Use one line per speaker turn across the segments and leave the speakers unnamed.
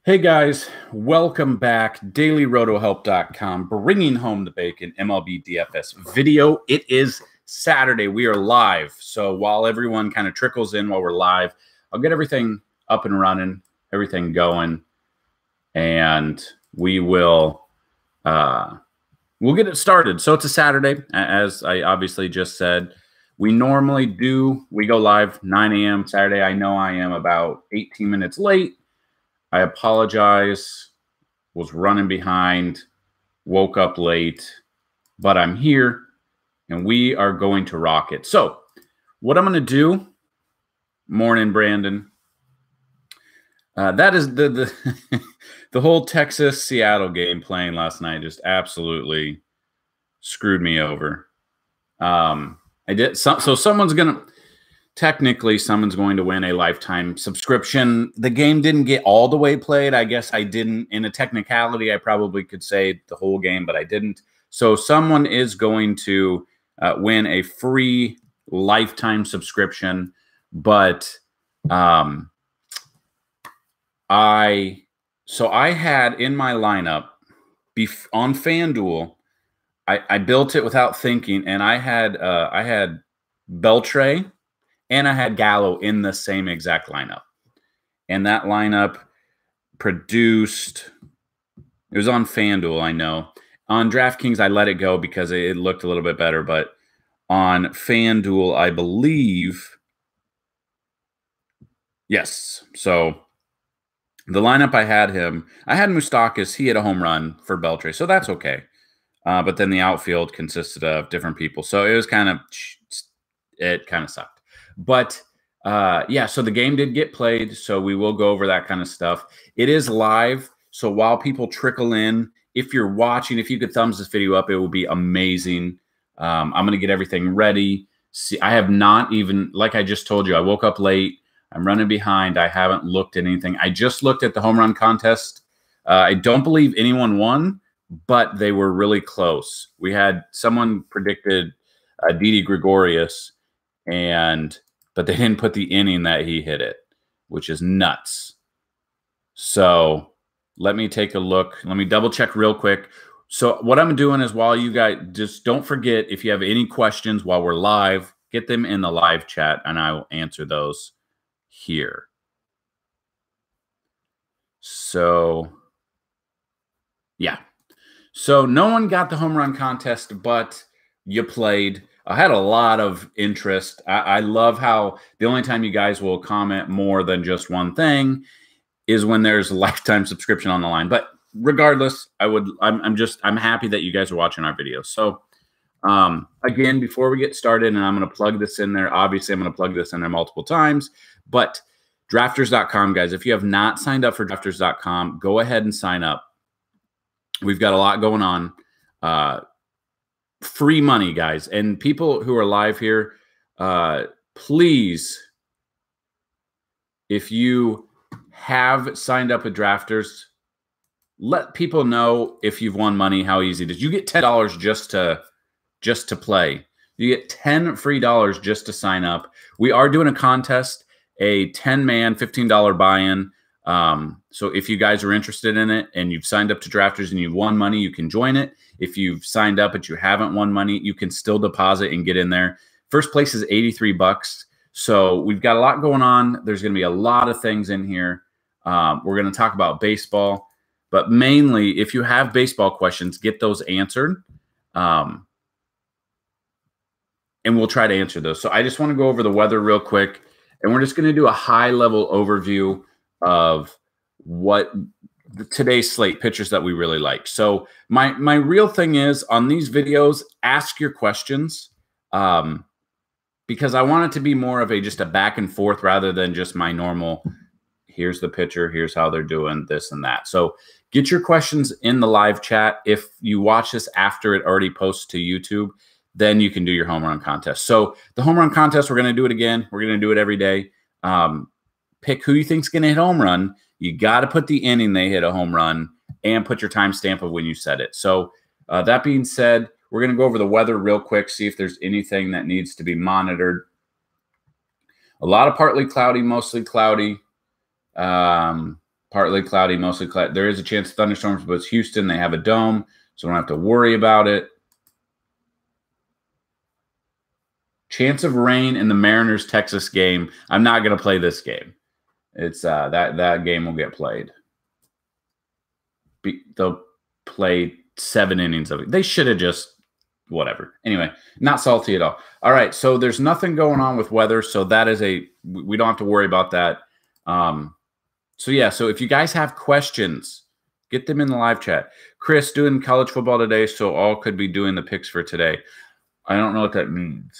Hey guys, welcome back. DailyRotoHelp.com, bringing home the bacon, MLB DFS video. It is Saturday. We are live. So while everyone kind of trickles in while we're live, I'll get everything up and running, everything going, and we'll get it started. So it's a Saturday, as I obviously just said. We go live 9 a.m. Saturday. I know I am about 18 minutes late. I apologize, was running behind, woke up late, but I'm here, and we are going to rock it. So what I'm going to do, morning, Brandon, that is the whole Texas-Seattle game playing last night just absolutely screwed me over. Someone's going to win a lifetime subscription. The game didn't get all the way played. I guess I didn't. In a technicality, I probably could say the whole game, but I didn't. So someone is going to win a free lifetime subscription. But I had in my lineup on FanDuel, I built it without thinking, and I had Beltre and I had Gallo in the same exact lineup. And that lineup produced, it was on FanDuel, I know. On DraftKings, I let it go because it looked a little bit better. But on FanDuel, I believe, yes. So the lineup I had Moustakas. He had a home run for Beltre, so that's okay. But then the outfield consisted of different people. So it was it kind of sucked. But yeah, so the game did get played, so we will go over that kind of stuff. It is live, so while people trickle in, if you're watching, if you could thumbs this video up, it would be amazing. I'm going to get everything ready. See, I have not even, like I just told you, I woke up late. I'm running behind. I haven't looked at anything. I just looked at the home run contest. I don't believe anyone won, but they were really close. We had someone predicted Didi Gregorius, but they didn't put the inning that he hit it, which is nuts. So let me take a look. Let me double check real quick. So what I'm doing is, while you guys, just don't forget, if you have any questions while we're live, get them in the live chat and I will answer those here. So yeah. So no one got the home run contest, but you played. I had a lot of interest. I love how the only time you guys will comment more than just one thing is when there's a lifetime subscription on the line. But regardless, I'm happy that you guys are watching our videos. So again, before we get started, and I'm going to plug this in there. Obviously, I'm going to plug this in there multiple times. But drafters.com, guys, if you have not signed up for drafters.com, go ahead and sign up. We've got a lot going on. Free money, guys. And people who are live here, please, if you have signed up with Drafters, let people know if you've won money, how easy it is. You get $10 just to play. You get $10 free just to sign up. We are doing a contest, a 10-man, $15 buy-in. So if you guys are interested in it and you've signed up to Drafters and you've won money, you can join it. If you've signed up but you haven't won money, you can still deposit and get in there. First place is $83. So we've got a lot going on. There's going to be a lot of things in here. We're going to talk about baseball, but mainly if you have baseball questions, get those answered. And we'll try to answer those. So I just want to go over the weather real quick, and we're just going to do a high-level overview of what today's slate pitchers that we really like. So my real thing is, on these videos, ask your questions, because I want it to be more of just a back and forth rather than just my normal, here's the pitcher, here's how they're doing this and that. So get your questions in the live chat. If you watch this after it already posts to YouTube, then you can do your home run contest. So the home run contest, we're going to do it again. We're going to do it every day. Pick who you think's going to hit a home run. You got to put the inning they hit a home run and put your timestamp of when you said it. So that being said, we're going to go over the weather real quick, see if there's anything that needs to be monitored. A lot of partly cloudy, mostly cloudy. Partly cloudy, mostly cloudy. There is a chance of thunderstorms, but it's Houston. They have a dome, so don't have to worry about it. Chance of rain in the Mariners-Texas game. I'm not going to play this game. It's that game will get played. They'll play 7 innings of it. They should have just whatever. Anyway, not salty at all. All right, so there's nothing going on with weather, so that is we don't have to worry about that. So yeah, so if you guys have questions, get them in the live chat. Chris, doing college football today, so all could be doing the picks for today. I don't know what that means.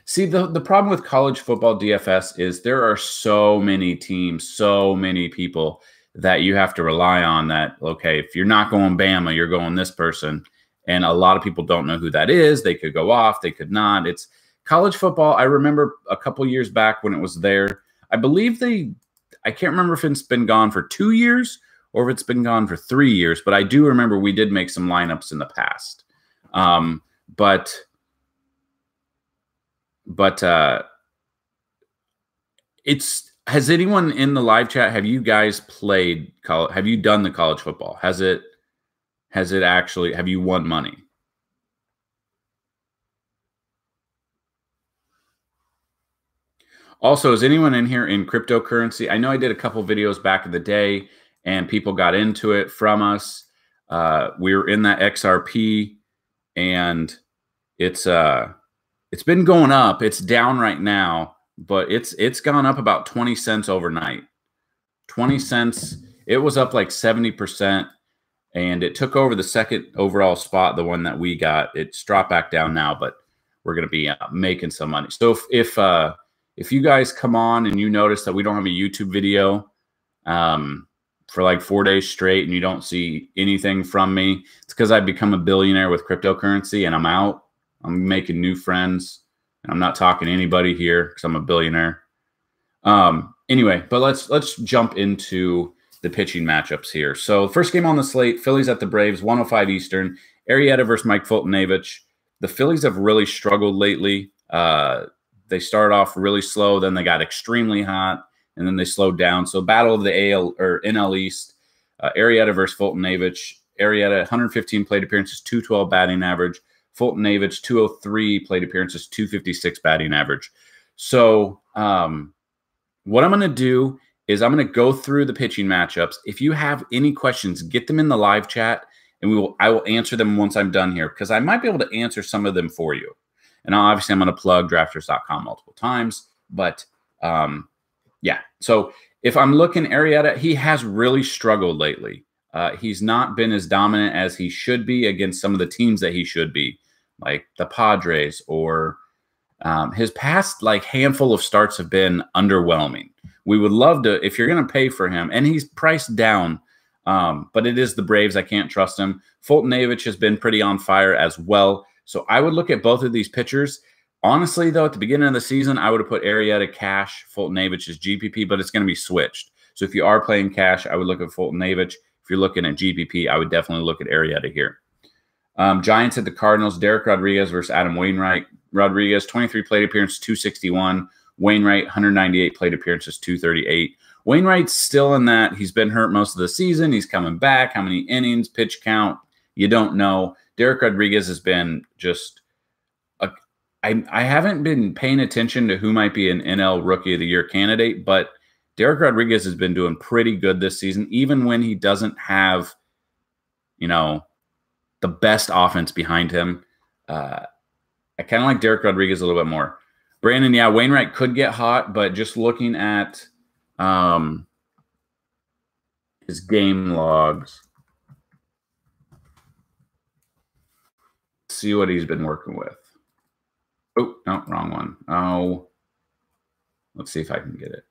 See, the problem with college football DFS is there are so many teams, so many people that you have to rely on that, okay, if you're not going Bama, you're going this person. And a lot of people don't know who that is. They could go off. They could not. It's college football. I remember a couple years back when it was there. I believe I can't remember if it's been gone for 2 years or if it's been gone for 3 years, but I do remember we did make some lineups in the past. But has anyone in the live chat, have you guys played college? Have you done the college football? Has it actually, have you won money? Also, is anyone in here in cryptocurrency? I know I did a couple videos back in the day and people got into it from us. We were in that XRP and it's been going up. It's down right now, but it's gone up about 20 cents overnight. 20 cents. It was up like 70%, and it took over the second overall spot, the one that we got. It's dropped back down now, but we're going to be making some money. So if you guys come on and you notice that we don't have a YouTube video for like 4 days straight and you don't see anything from me, it's because I've become a billionaire with cryptocurrency and I'm out. I'm making new friends. And I'm not talking to anybody here because I'm a billionaire. Anyway, but let's jump into the pitching matchups here. So first game on the slate, Phillies at the Braves, 1:05 Eastern. Arrieta versus Mike Fultonavich. The Phillies have really struggled lately. They started off really slow, then they got extremely hot, and then they slowed down. So battle of the AL or NL East, Arrieta versus Fultonavich. Arrieta 115 plate appearances, 212 batting average. Fultonavich 203 plate appearances, 256 batting average. So what I'm going to do is I'm going to go through the pitching matchups. If you have any questions, get them in the live chat, and I will answer them once I'm done here because I might be able to answer some of them for you. And obviously, I'm going to plug drafters.com multiple times. But, yeah. So if I'm looking Arrieta, he has really struggled lately. He's not been as dominant as he should be against some of the teams that he should be, like the Padres, or his past like handful of starts have been underwhelming. We would love to, if you're going to pay for him, and he's priced down, but it is the Braves. I can't trust him. Fultonavich has been pretty on fire as well. So I would look at both of these pitchers. Honestly, though, at the beginning of the season, I would have put Arrieta cash, Fultonavich as GPP, but it's going to be switched. So if you are playing cash, I would look at Fultonavich. If you're looking at GPP, I would definitely look at Arrieta here. Giants at the Cardinals, Derek Rodriguez versus Adam Wainwright. Rodriguez, 23 plate appearances, 261. Wainwright, 198 plate appearances, 238. Wainwright's still in that. He's been hurt most of the season. He's coming back. How many innings, pitch count? You don't know. Derek Rodriguez has been just I haven't been paying attention to who might be an NL Rookie of the Year candidate, but Derek Rodriguez has been doing pretty good this season, even when he doesn't have, the best offense behind him. I kind of like Derek Rodriguez a little bit more. Brandon, yeah, Wainwright could get hot, but just looking at his game logs, see what he's been working with. Oh, no, wrong one. Oh, let's see if I can get it.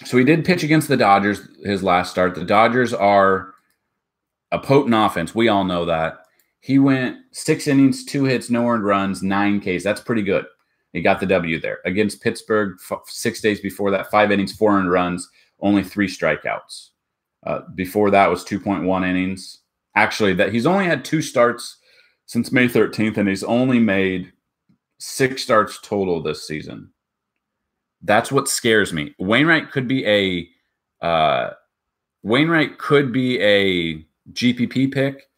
So he did pitch against the Dodgers his last start. The Dodgers are a potent offense. We all know that. He went 6 innings, 2 hits, no earned runs, 9 Ks. That's pretty good. He got the W there. Against Pittsburgh, 6 days before that, 5 innings, 4 earned runs, only 3 strikeouts. Before that was 2.1 innings. Actually, he's only had 2 starts since May 13th, and he's only made 6 starts total this season. That's what scares me. Wainwright could be a GPP pick.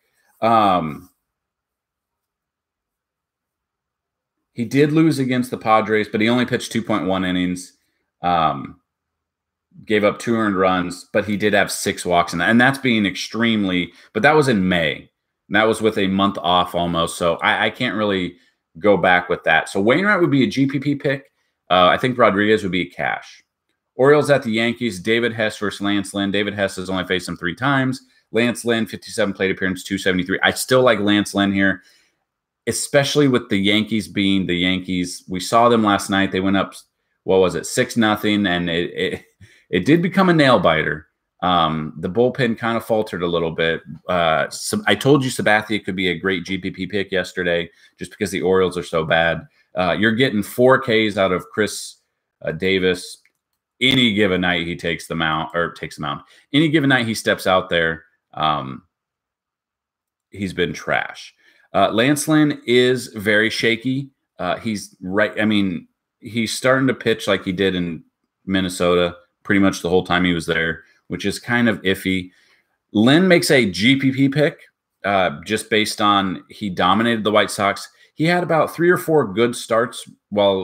He did lose against the Padres, but he only pitched 2.1 innings. Gave up 2 earned runs, but he did have 6 walks in that. And that's being extremely, but that was in May. And that was with a month off almost. So I can't really go back with that. So Wainwright would be a GPP pick. I think Rodriguez would be a cash. Orioles at the Yankees, David Hess versus Lance Lynn. David Hess has only faced him 3 times. Lance Lynn, 57 plate appearance, 273. I still like Lance Lynn here, especially with the Yankees being the Yankees. We saw them last night. They went up, what was it, 6-0, and it did become a nail biter. The bullpen kind of faltered a little bit. I told you Sabathia could be a great GPP pick yesterday just because the Orioles are so bad. You're getting 4 Ks out of Chris Davis. Any given night he takes the mound. Any given night he steps out there, he's been trash. Lance Lynn is very shaky. He's right. I mean, he's starting to pitch like he did in Minnesota pretty much the whole time he was there, which is kind of iffy. Lynn makes a GPP pick just based on he dominated the White Sox. He had about 3 or 4 good starts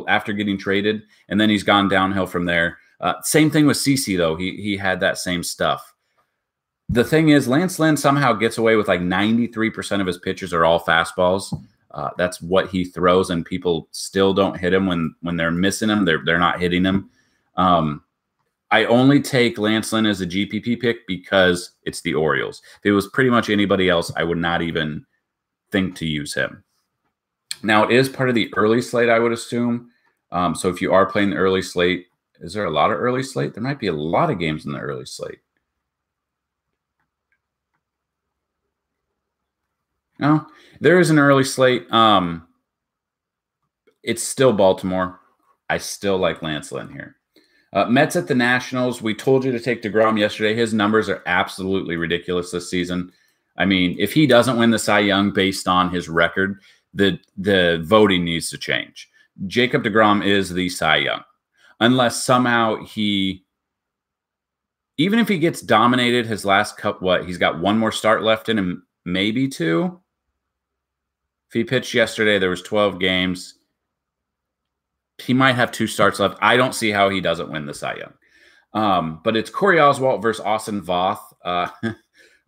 after getting traded, and then he's gone downhill from there. Same thing with CC, though. He had that same stuff. The thing is, Lance Lynn somehow gets away with like 93% of his pitches are all fastballs. That's what he throws, and people still don't hit him when they're missing him. They're not hitting him. I only take Lance Lynn as a GPP pick because it's the Orioles. If it was pretty much anybody else, I would not even think to use him. Now, it is part of the early slate, I would assume. So if you are playing the early slate, is there a lot of early slate? There might be a lot of games in the early slate. No, there is an early slate. It's still Baltimore. I still like Lance Lynn here. Mets at the Nationals. We told you to take DeGrom yesterday. His numbers are absolutely ridiculous this season. I mean, if he doesn't win the Cy Young based on his record, the voting needs to change. Jacob DeGrom is the Cy Young. Unless somehow even if he gets dominated his last he's got 1 more start left in him, maybe 2. If he pitched yesterday, there was 12 games. He might have 2 starts left. I don't see how he doesn't win the Cy Young. But it's Corey Oswalt versus Austin Voth.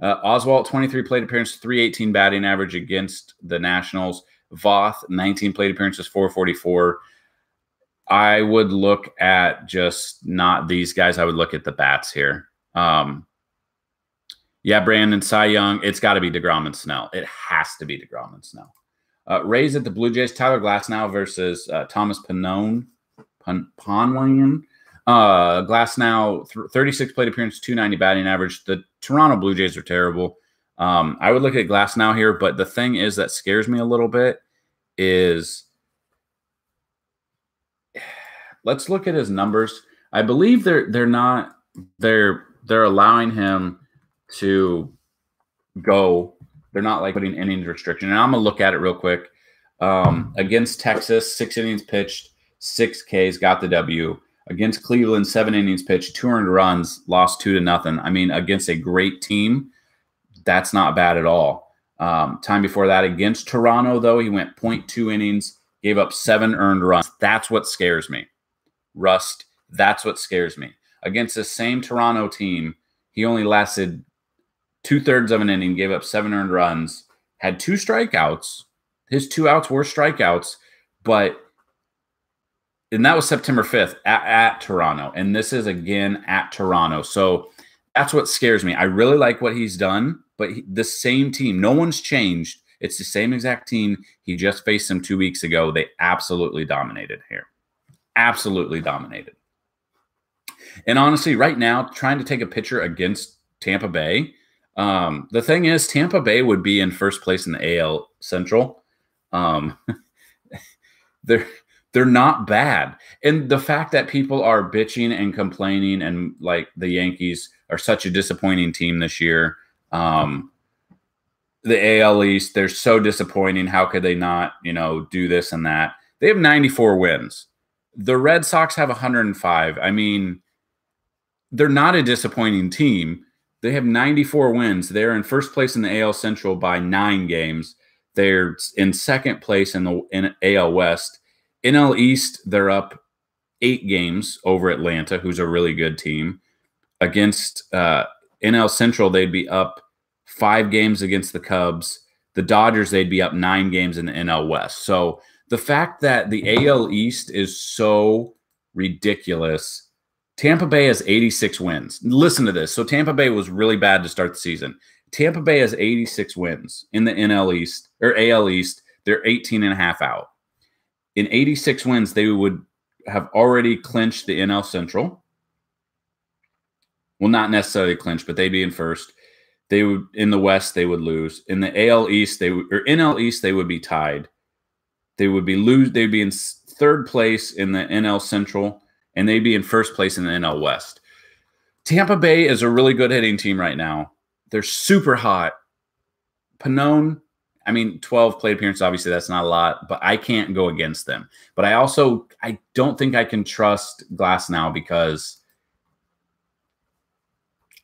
Oswalt, 23 plate appearances, 318 batting average against the Nationals. Voth, 19 plate appearances, 444. I would look at just not these guys. I would look at the bats here. Yeah, Brandon, Cy Young. It's got to be DeGrom and Snell. It has to be DeGrom and Snell. Rays at the Blue Jays. Tyler Glasnow versus Thomas Ponwanian. Glasnow, 36 plate appearance, 290 batting average. The Toronto Blue Jays are terrible. I would look at Glasnow here, but the thing is that scares me a little bit is let's look at his numbers. I believe they're allowing him to go. They're not like putting innings restriction. And I'm going to look at it real quick. Against Texas, 6 innings pitched, 6 Ks, got the W. Against Cleveland, 7 innings pitched, 2 earned runs, lost 2-0. I mean, against a great team, that's not bad at all. Time before that, against Toronto, though, he went 0.2 innings, gave up 7 earned runs. That's what scares me. Rust, that's what scares me. Against the same Toronto team, he only lasted 2/3 of an inning, gave up 7 earned runs, had 2 strikeouts. His 2 outs were strikeouts, and that was September 5th at Toronto. And this is again at Toronto. So that's what scares me. I really like what he's done, but the same team, no one's changed. It's the same exact team. He just faced them 2 weeks ago. They absolutely dominated here. Absolutely dominated. And honestly, right now, trying to take a pitcher against Tampa Bay, the thing is, Tampa Bay would be in first place in the AL Central. They're not bad. And the fact that people are bitching and complaining and like the Yankees are such a disappointing team this year. The AL East, they're so disappointing. How could they not, do this and that? They have 94 wins. The Red Sox have 105. I mean, they're not a disappointing team. They have 94 wins. They're in first place in the AL Central by 9 games. They're in second place in the AL West. NL East, they're up 8 games over Atlanta, who's a really good team. Against NL Central, they'd be up 5 games against the Cubs. The Dodgers, they'd be up 9 games in the NL West. So the fact that the AL East is so ridiculous. Tampa Bay has 86 wins. Listen to this. So Tampa Bay was really bad to start the season. Tampa Bay has 86 wins in the NL East or AL East. They're 18 and a half out. In 86 wins, they would have already clinched the NL Central. Well, not necessarily clinched, but they'd be in first. They would in the West, they would lose. In the AL East, NL East, they would be tied. They'd be in third place in the NL Central, and they'd be in first place in the NL West. Tampa Bay is a really good hitting team right now. They're super hot. Pannone, 12 plate appearances, obviously that's not a lot, but I can't go against them. But I don't think I can trust Glasnow because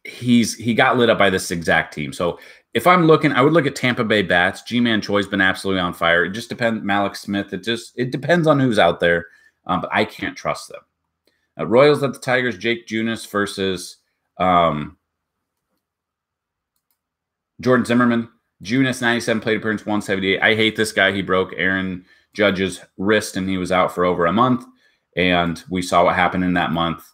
he got lit up by this exact team. So if I'm looking, I would look at Tampa Bay bats. G-Man Choi's been absolutely on fire. It just depends. Malik Smith. It depends on who's out there, but I can't trust them. Royals at the Tigers. Jake Junis versus Jordan Zimmerman. Junis 97 plate appearance, 178. I hate this guy. He broke Aaron Judge's wrist and he was out for over a month. And we saw what happened in that month.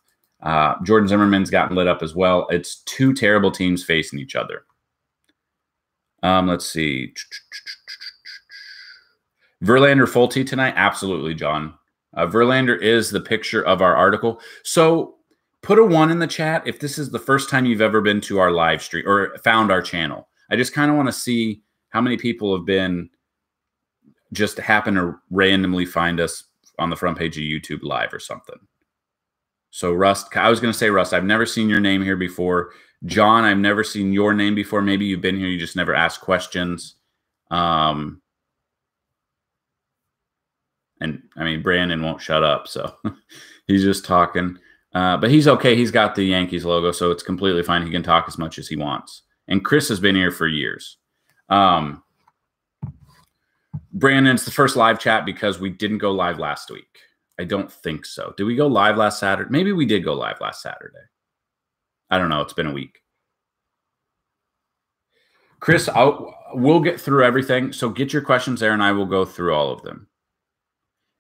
Jordan Zimmerman's gotten lit up as well. It's 2 terrible teams facing each other. Let's see. Verlander Fulte tonight? Absolutely, John. Verlander is the picture of our article. So put a 1 in the chat if this is the first time you've ever been to our live stream or found our channel. I just kind of want to see how many people have just happen to randomly find us on the front page of YouTube live or something. So Rust, I was going to say, Rust, I've never seen your name here before. John, I've never seen your name before. Maybe you've been here, you just never asked questions. And Brandon won't shut up, so he's just talking. But he's okay. He's got the Yankees logo, so it's completely fine. He can talk as much as he wants. And Chris has been here for years. Brandon, it's the first live chat because we didn't go live last week. I don't think so. Did we go live last Saturday? Maybe we did go live last Saturday. I don't know. It's been a week. Chris, we'll get through everything. So get your questions there, and I will go through all of them.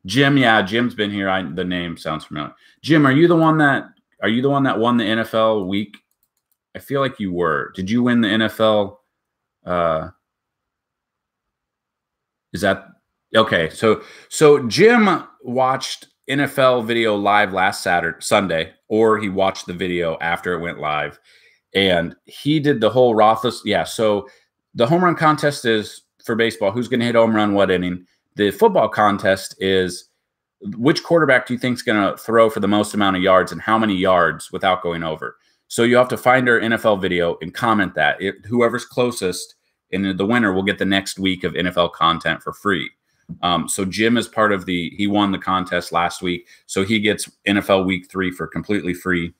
Jim, yeah, Jim's been here. The name sounds familiar. Jim, are you the one that won the NFL week? I feel like you were. Did you win the NFL? Is that okay? So Jim watched NFL video live last Sunday, or he watched the video after it went live, and he did the whole Roethlisberger. Yeah. So the home run contest is for baseball. Who's going to hit home run what inning? The football contest is which quarterback do you think is going to throw for the most amount of yards and how many yards without going over. So you have to find our NFL video and comment that. Whoever's closest and the winner will get the next week of NFL content for free. So Jim is part of he won the contest last week. So he gets NFL week 3 for completely free.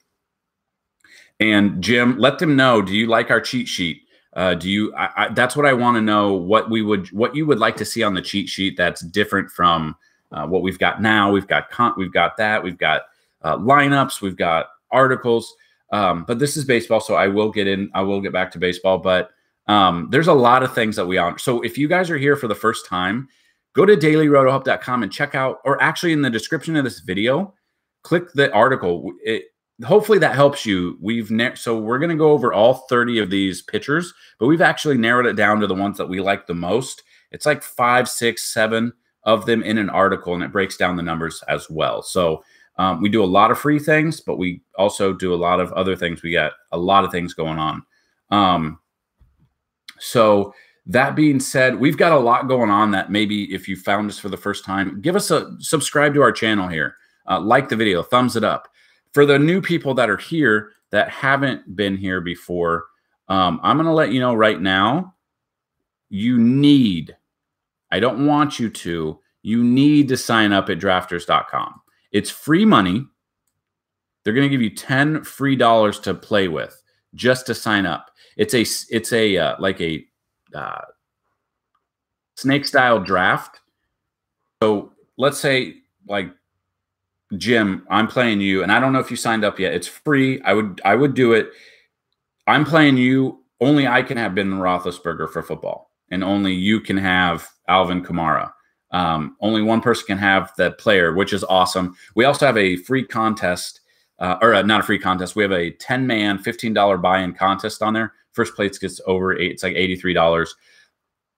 And Jim, let them know, do you like our cheat sheet? That's what I want to know, what you would like to see on the cheat sheet that's different from what we've got now. We've got lineups, we've got articles. But this is baseball, so I will get back to baseball. But there's a lot of things that we honor. So if you guys are here for the first time, go to dailyrotohelp.com and check out, or actually in the description of this video, click the article. Hopefully that helps you. So we're going to go over all 30 of these pitchers, but we've actually narrowed it down to the ones that we like the most. It's like 5, 6, 7 of them in an article, and it breaks down the numbers as well. So we do a lot of free things, but we also do a lot of other things. We got a lot of things going on. So that being said, we've got a lot going on that maybe if you found us for the first time, subscribe to our channel here. Like the video, thumbs it up. For the new people that are here that haven't been here before, I'm going to let you know right now, I don't want you to, you need to sign up at drafters.com. It's free money. They're going to give you $10 free to play with just to sign up. It's a like a snake style draft. So let's say like Jim, I'm playing you, and I don't know if you signed up yet. It's free. I would do it. I'm playing you. Only I can have Ben Roethlisberger for football, and only you can have Alvin Kamara. Only one person can have that player, which is awesome. We also have a free contest, or not a free contest. We have a 10-man, $15 buy-in contest on there. First place gets it's like $83.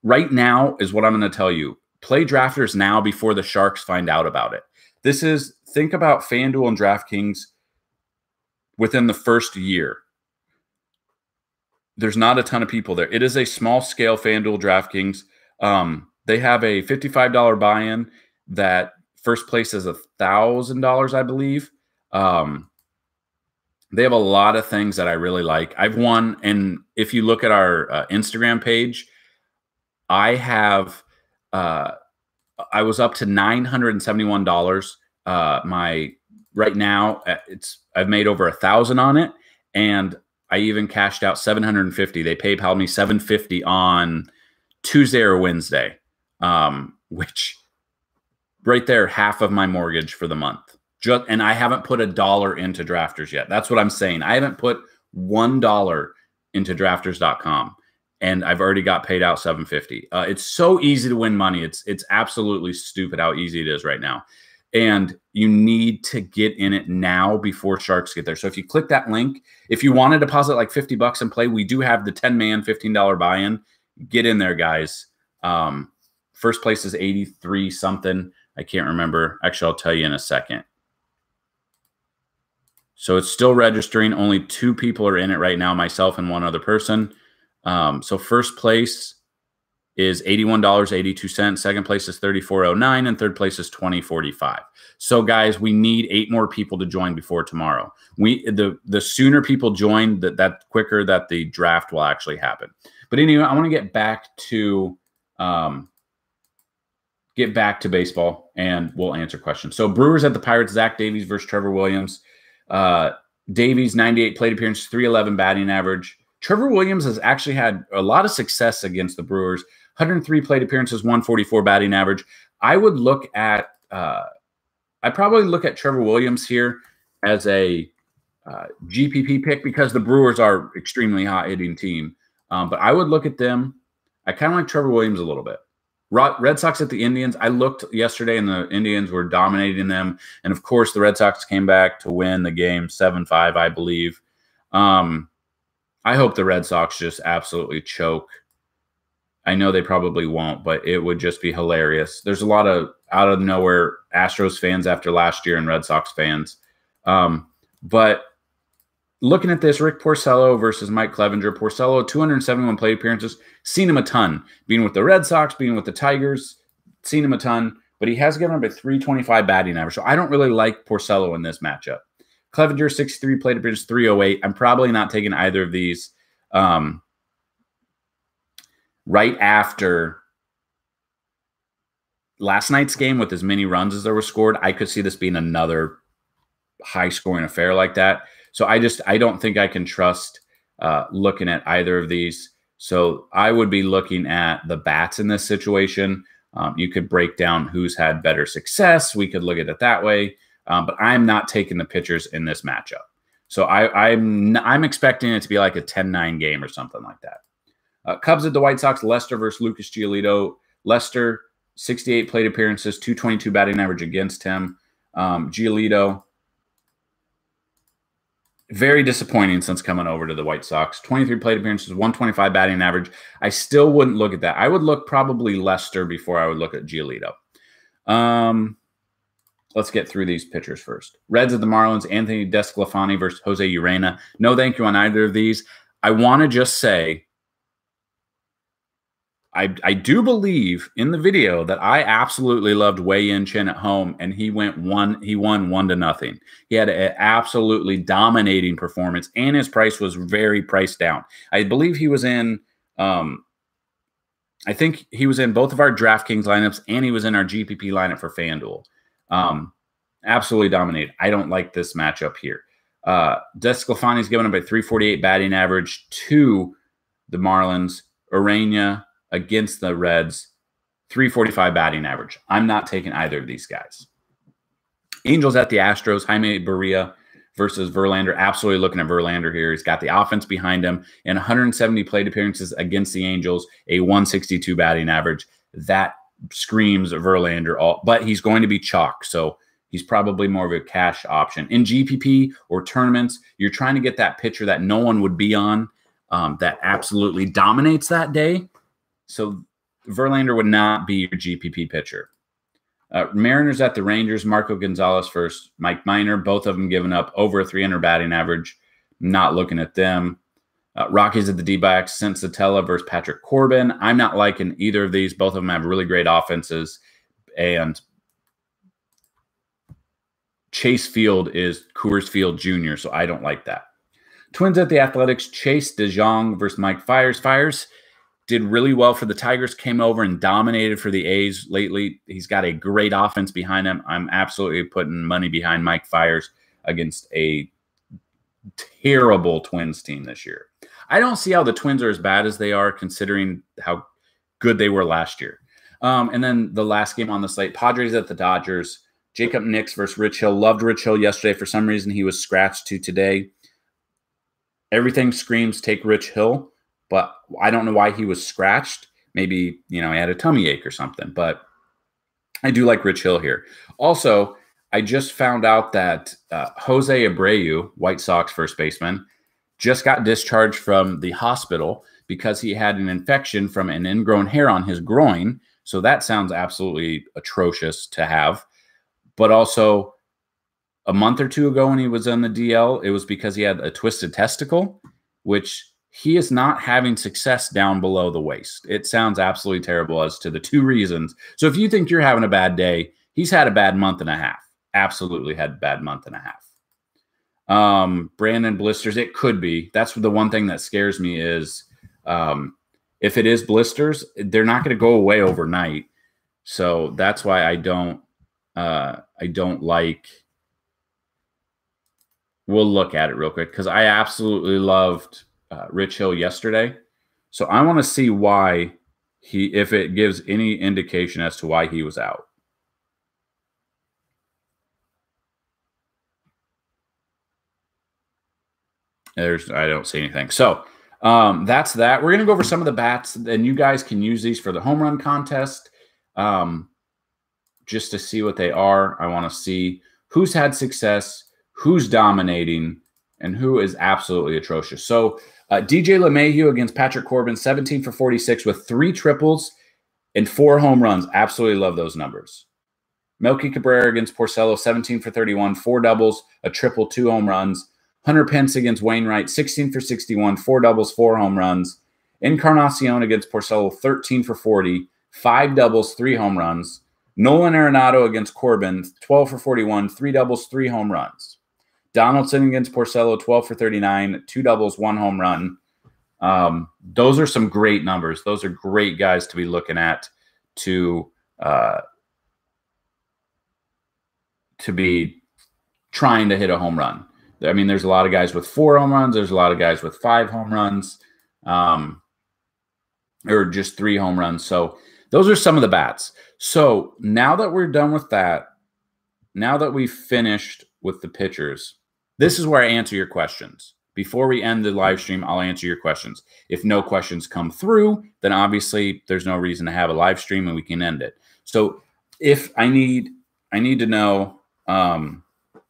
Right now is what I'm going to tell you. Play drafters now before the Sharks find out about it. Think about FanDuel and DraftKings within the first year. There's not a ton of people there. It is a small scale FanDuel DraftKings. They have a $55 buy-in that first place is $1,000, I believe. They have a lot of things that I really like. I've won, and if you look at our Instagram page, I have I was up to $971. Right now I've made over 1,000 on it, and I even cashed out $750. They PayPal me $750 on Tuesday or Wednesday, which right there, half of my mortgage for the month. And I haven't put $1 into drafters yet. That's what I'm saying. I haven't put $1 into drafters.com, and I've already got paid out $750. It's so easy to win money. It's absolutely stupid how easy it is right now. And you need to get in it now before Sharks get there. So if you click that link, if you want to deposit like $50 and play, we do have the 10-man, $15 buy-in. Get in there, guys. First place is 83 something. I can't remember. Actually, I'll tell you in a second. So it's still registering. Only 2 people are in it right now, myself and one other person. So first place is $81.82. Second place is $34.09, and third place is $20.45. So guys, we need 8 more people to join before tomorrow. The sooner people join, that quicker that the draft will actually happen. But anyway, I want to get back to baseball, and we'll answer questions. So Brewers at the Pirates, Zach Davies versus Trevor Williams. Davies, 98 plate appearances, 311 batting average. Trevor Williams has actually had a lot of success against the Brewers. 103 plate appearances, 144 batting average. I would look at I'd probably look at Trevor Williams here as a GPP pick because the Brewers are extremely hot hitting team. But I would look at them. I kind of like Trevor Williams a little bit. Red Sox at the Indians. I looked yesterday, and the Indians were dominating them. And, of course, the Red Sox came back to win the game 7-5, I believe. I hope the Red Sox just absolutely choke. I know they probably won't, but it would just be hilarious. There's a lot of out-of-nowhere Astros fans after last year and Red Sox fans. But looking at this, Rick Porcello versus Mike Clevenger. Porcello, 271 plate appearances. Seen him a ton. Being with the Red Sox, being with the Tigers, seen him a ton. But he has given up a 325 batting average. So I don't really like Porcello in this matchup. Clevenger, 63 plate appearances, 308. I'm probably not taking either of these. Right after last night's game with as many runs as there were scored, I could see this being another high-scoring affair like that. So I don't think I can trust looking at either of these. So I would be looking at the bats in this situation. You could break down who's had better success. We could look at it that way. But I'm not taking the pitchers in this matchup. So I'm expecting it to be like a 10-9 game or something like that. Cubs at the White Sox, Lester versus Lucas Giolito. Lester, 68 plate appearances, 222 batting average against him. Giolito, very disappointing since coming over to the White Sox. 23 plate appearances, 125 batting average. I still wouldn't look at that. I would look probably Lester before I would look at Giolito. Let's get through these pitchers first. Reds at the Marlins, Anthony Desclafani versus Jose Urena. No thank you on either of these. I want to just say, I do believe in the video that I absolutely loved Wei-Yin Chen at home, and he won 1-0. He had an absolutely dominating performance, and his price was very priced down. I believe he was in I think he was in both of our DraftKings lineups, and he was in our GPP lineup for FanDuel. Absolutely dominated. I don't like this matchup here. Desclafani's given up a 348 batting average to the Marlins. Urena against the Reds, 345 batting average. I'm not taking either of these guys. Angels at the Astros, Jaime Barria versus Verlander. Absolutely looking at Verlander here. He's got the offense behind him and 170 plate appearances against the Angels, a 162 batting average. That screams Verlander, but he's going to be chalk, so he's probably more of a cash option. In GPP or tournaments, you're trying to get that pitcher that no one would be on, that absolutely dominates that day. So Verlander would not be your GPP pitcher. Mariners at the Rangers, Marco Gonzalez versus Mike Minor. Both of them giving up over a 300 batting average. Not looking at them. Rockies at the D-backs, Sensatella versus Patrick Corbin. I'm not liking either of these. Both of them have really great offenses. And Chase Field is Coors Field Jr., so I don't like that. Twins at the Athletics, Chase DeJong versus Mike Fiers. Fiers did really well for the Tigers, came over and dominated for the A's lately. He's got a great offense behind him. I'm absolutely putting money behind Mike Fiers against a terrible Twins team this year. I don't see how the Twins are as bad as they are considering how good they were last year. And then the last game on the slate, Padres at the Dodgers, Jacob Nix versus Rich Hill. Loved Rich Hill yesterday. For some reason, he was scratched to today. Everything screams take Rich Hill, but I don't know why he was scratched. Maybe, he had a tummy ache or something, but I do like Rich Hill here. Also, I just found out that Jose Abreu, White Sox first baseman, just got discharged from the hospital because he had an infection from an ingrown hair on his groin. So that sounds absolutely atrocious to have. But also, a month or two ago when he was on the DL, it was because he had a twisted testicle, which he is not having success down below the waist. It sounds absolutely terrible as to the two reasons. So if you think you're having a bad day, he's had a bad month and a half. Absolutely had a bad month and a half. Brandon blisters, it could be. That's the one thing that scares me is if it is blisters, they're not going to go away overnight. So that's why I don't like. We'll look at it real quick because I absolutely loved Rich Hill yesterday. So I want to see why if it gives any indication as to why he was out. I don't see anything. So that's that. We're going to go over some of the bats, and you guys can use these for the home run contest just to see what they are. I want to see who's had success, who's dominating, and who is absolutely atrocious. So DJ LeMahieu against Patrick Corbin, 17 for 46 with 3 triples and 4 home runs. Absolutely love those numbers. Melky Cabrera against Porcello, 17 for 31, 4 doubles, a triple, 2 home runs. Hunter Pence against Wainwright, 16 for 61, 4 doubles, 4 home runs. Encarnacion against Porcello, 13 for 40, 5 doubles, 3 home runs. Nolan Arenado against Corbin, 12 for 41, 3 doubles, 3 home runs. Donaldson against Porcello, 12 for 39, 2 doubles, 1 home run. Those are some great numbers. Those are great guys to be looking at to be trying to hit a home run. I mean, there's a lot of guys with 4 home runs. There's a lot of guys with 5 home runs or just 3 home runs. So those are some of the bats. So now that we're done with that, now that we've finished with the pitchers, this is where I answer your questions. Before we end the live stream, I'll answer your questions. If no questions come through, then obviously there's no reason to have a live stream and we can end it. So if I need to know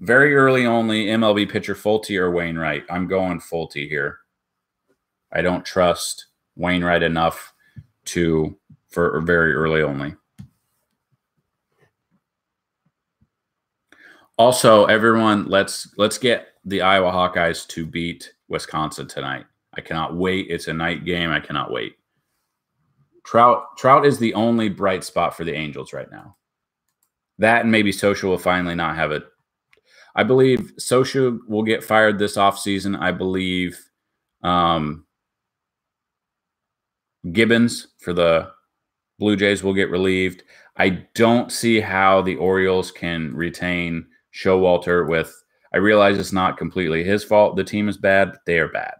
very early only MLB pitcher Fulte or Wainwright. I'm going Fulte here. I don't trust Wainwright enough for very early only. Also, everyone, let's get the Iowa Hawkeyes to beat Wisconsin tonight. I cannot wait. It's a night game. I cannot wait. Trout is the only bright spot for the Angels right now. That and maybe Socha will finally not have it. I believe Socha will get fired this offseason. I believe Gibbons for the Blue Jays will get relieved. I don't see how the Orioles can retain Showalter with, I realize it's not completely his fault. The team is bad, but they are bad.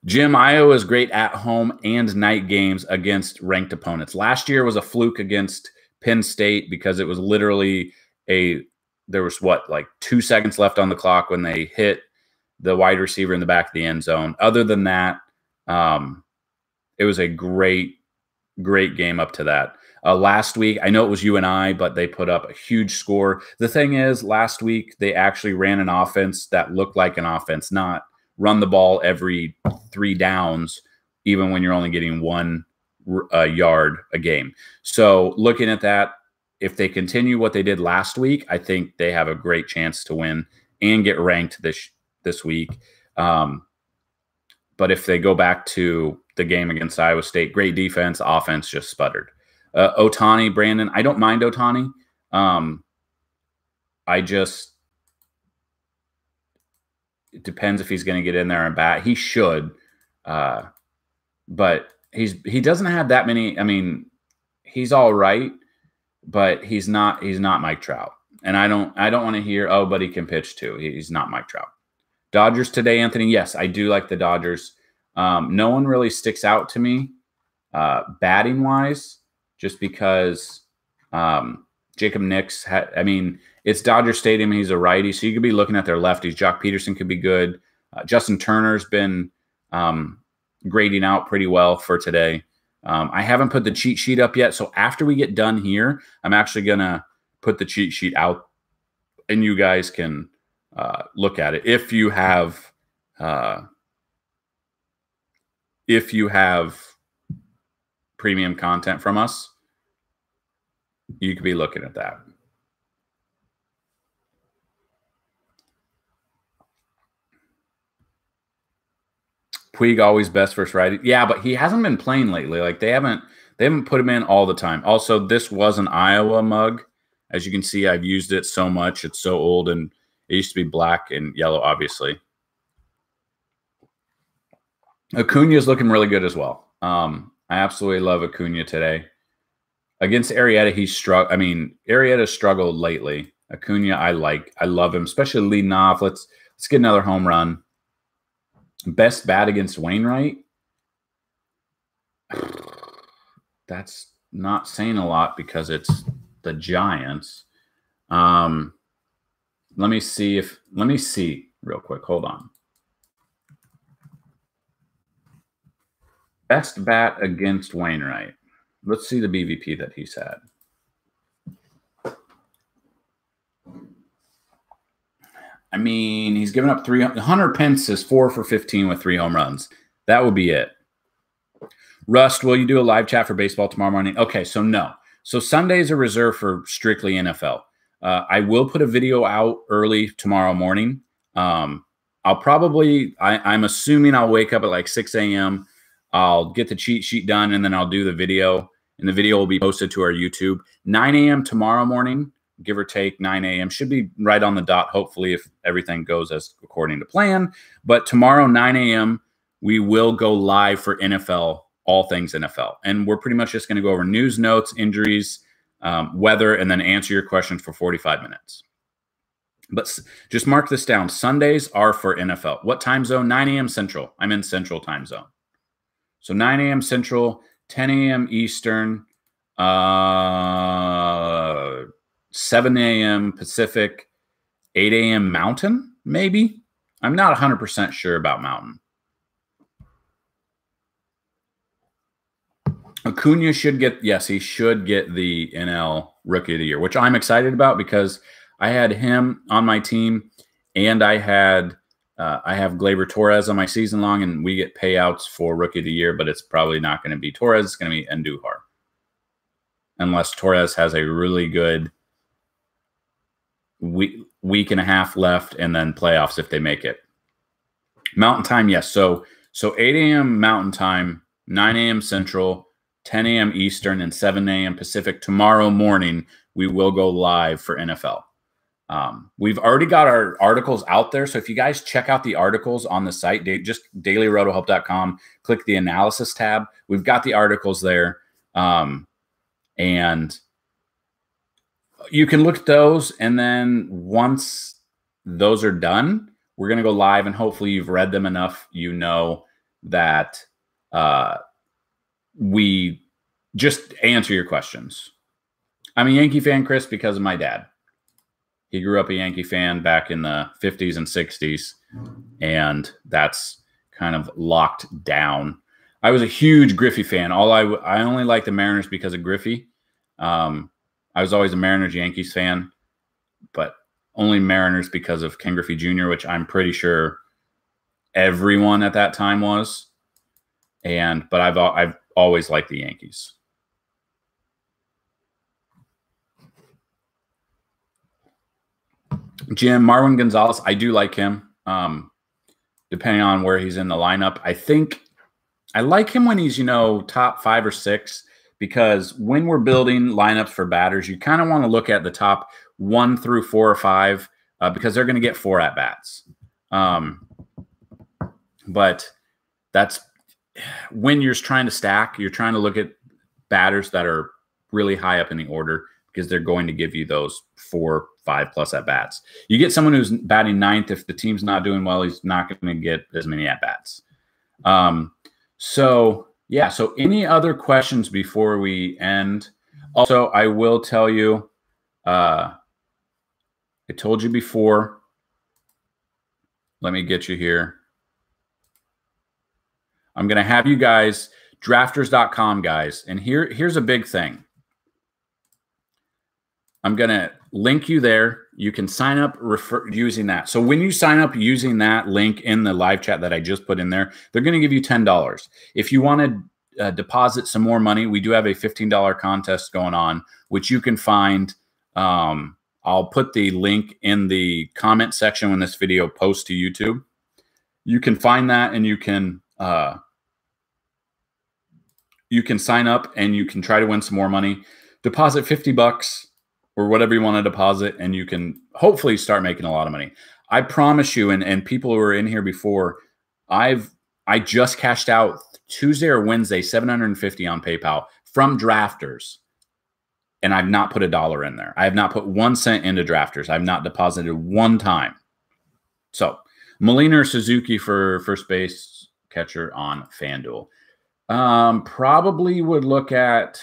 Jim, Iowa is great at home and night games against ranked opponents. Last year was a fluke against Penn State because it was literally there was like 2 seconds left on the clock when they hit the wide receiver in the back of the end zone. Other than that, it was a great game up to that. Last week, I know it was you and I, but they put up a huge score. The thing is, last week, they actually ran an offense that looked like an offense, not run the ball every 3 downs, even when you're only getting 1 yard a game. So looking at that, if they continue what they did last week, I think they have a great chance to win and get ranked this week. But if they go back to the game against Iowa State, great defense, offense just sputtered. Ohtani, Brandon, I don't mind Ohtani. It depends if he's going to get in there and bat. He should, but he doesn't have that many. I mean, he's all right, but he's not Mike Trout. And I don't want to hear, oh, but he can pitch too. He's not Mike Trout. Dodgers today, Anthony. Yes, I do like the Dodgers. No one really sticks out to me batting wise, just because Jacob Nicks it's Dodger Stadium. He's a righty, so you could be looking at their lefties. Jock Peterson could be good. Justin Turner's been grading out pretty well for today. I haven't put the cheat sheet up yet, so after we get done here, I'm actually going to put the cheat sheet out, and you guys can look at it. If you have premium content from us, you could be looking at that. Puig always best versus righty. Yeah, but he hasn't been playing lately. Like they haven't put him in all the time. Also, this was an Iowa mug. As you can see, I've used it so much. It's so old, and it used to be black and yellow, obviously. Acuna is looking really good as well. I absolutely love Acuna today. Against Arrieta, he's struggled. I mean, Arrieta struggled lately. Acuna, I love him, especially leading off. Let's get another home run. Best bat against Wainwright. That's not saying a lot because it's the Giants. Let me see real quick. Hold on. Best bat against Wainwright. Let's see the BVP that he's had. I mean, he's given up 300. Hunter Pence is 4 for 15 with 3 home runs. That would be it. Rust, will you do a live chat for baseball tomorrow morning? Okay, so no. So Sundays are reserved for strictly NFL. I will put a video out early tomorrow morning. I'm assuming I'll wake up at like 6 a.m. I'll get the cheat sheet done, and then I'll do the video. And the video will be posted to our YouTube. 9 a.m. tomorrow morning, give or take 9 a.m. Should be right on the dot, hopefully, if everything goes as according to plan. But tomorrow, 9 a.m., we will go live for NFL, all things NFL. And we're pretty much just going to go over news, notes, injuries, weather, and then answer your questions for 45 minutes. But just mark this down. Sundays are for NFL. What time zone? 9 a.m. Central. I'm in Central time zone. So 9 a.m. Central, 10 a.m. Eastern, 7 a.m. Pacific, 8 a.m. Mountain, maybe? I'm not 100% sure about Mountain. Acuna should get, yes, he should get the NL Rookie of the Year, which I'm excited about because I had him on my team, and I have Gleyber Torres on my season long, and we get payouts for Rookie of the Year, but it's probably not going to be Torres. It's going to be Andujar, unless Torres has a really good week and a half left, and then playoffs if they make it. Mountain time, yes. So 8 a.m. Mountain time, 9 a.m. Central, 10 a.m. Eastern, and 7 a.m. Pacific tomorrow morning, we will go live for NFL. We've already got our articles out there. So if you guys check out the articles on the site, just dailyrotohelp.com, click the analysis tab. We've got the articles there. And You can look at those, and then once those are done, we're going to go live, and hopefully you've read them enough. You know that we just answer your questions. I'm a Yankee fan, Chris, because of my dad. He grew up a Yankee fan back in the 50s and 60s, and that's kind of locked down. I was a huge Griffey fan. I only like the Mariners because of Griffey. I was always a Mariners-Yankees fan, but only Mariners because of Ken Griffey Jr., which I'm pretty sure everyone at that time was. But I've always liked the Yankees. Jim, Marwin Gonzalez, I do like him, depending on where he's in the lineup. I think I like him when he's, top 5 or 6, because when we're building lineups for batters, you kind of want to look at the top 1 through 4 or 5, because they're going to get 4 at-bats. But that's when you're trying to stack, you're trying to look at batters that are really high up in the order, because they're going to give you those 4, 5+ at-bats. You get someone who's batting 9th, if the team's not doing well, he's not going to get as many at-bats. So any other questions before we end? Also, I will tell you, I told you before, let me get you here. I'm going to have you guys, drafters.com guys, and here's a big thing. I'm going to link you there. You can sign up using that. So when you sign up using that link in the live chat that I just put in there, they're going to give you $10. If you want to deposit some more money, we do have a $15 contest going on, which you can find. I'll put the link in the comment section when this video posts to YouTube. You can find that, and you can sign up, and you can try to win some more money. Deposit $50 or whatever you want to deposit, and you can hopefully start making a lot of money. I promise you, and people who were in here before, I just cashed out Tuesday or Wednesday $750 on PayPal from Drafters, and I've not put $1 in there. I have not put 1 cent into Drafters. I've not deposited one time. So Molina or Suzuki for first base catcher on FanDuel. Probably would look at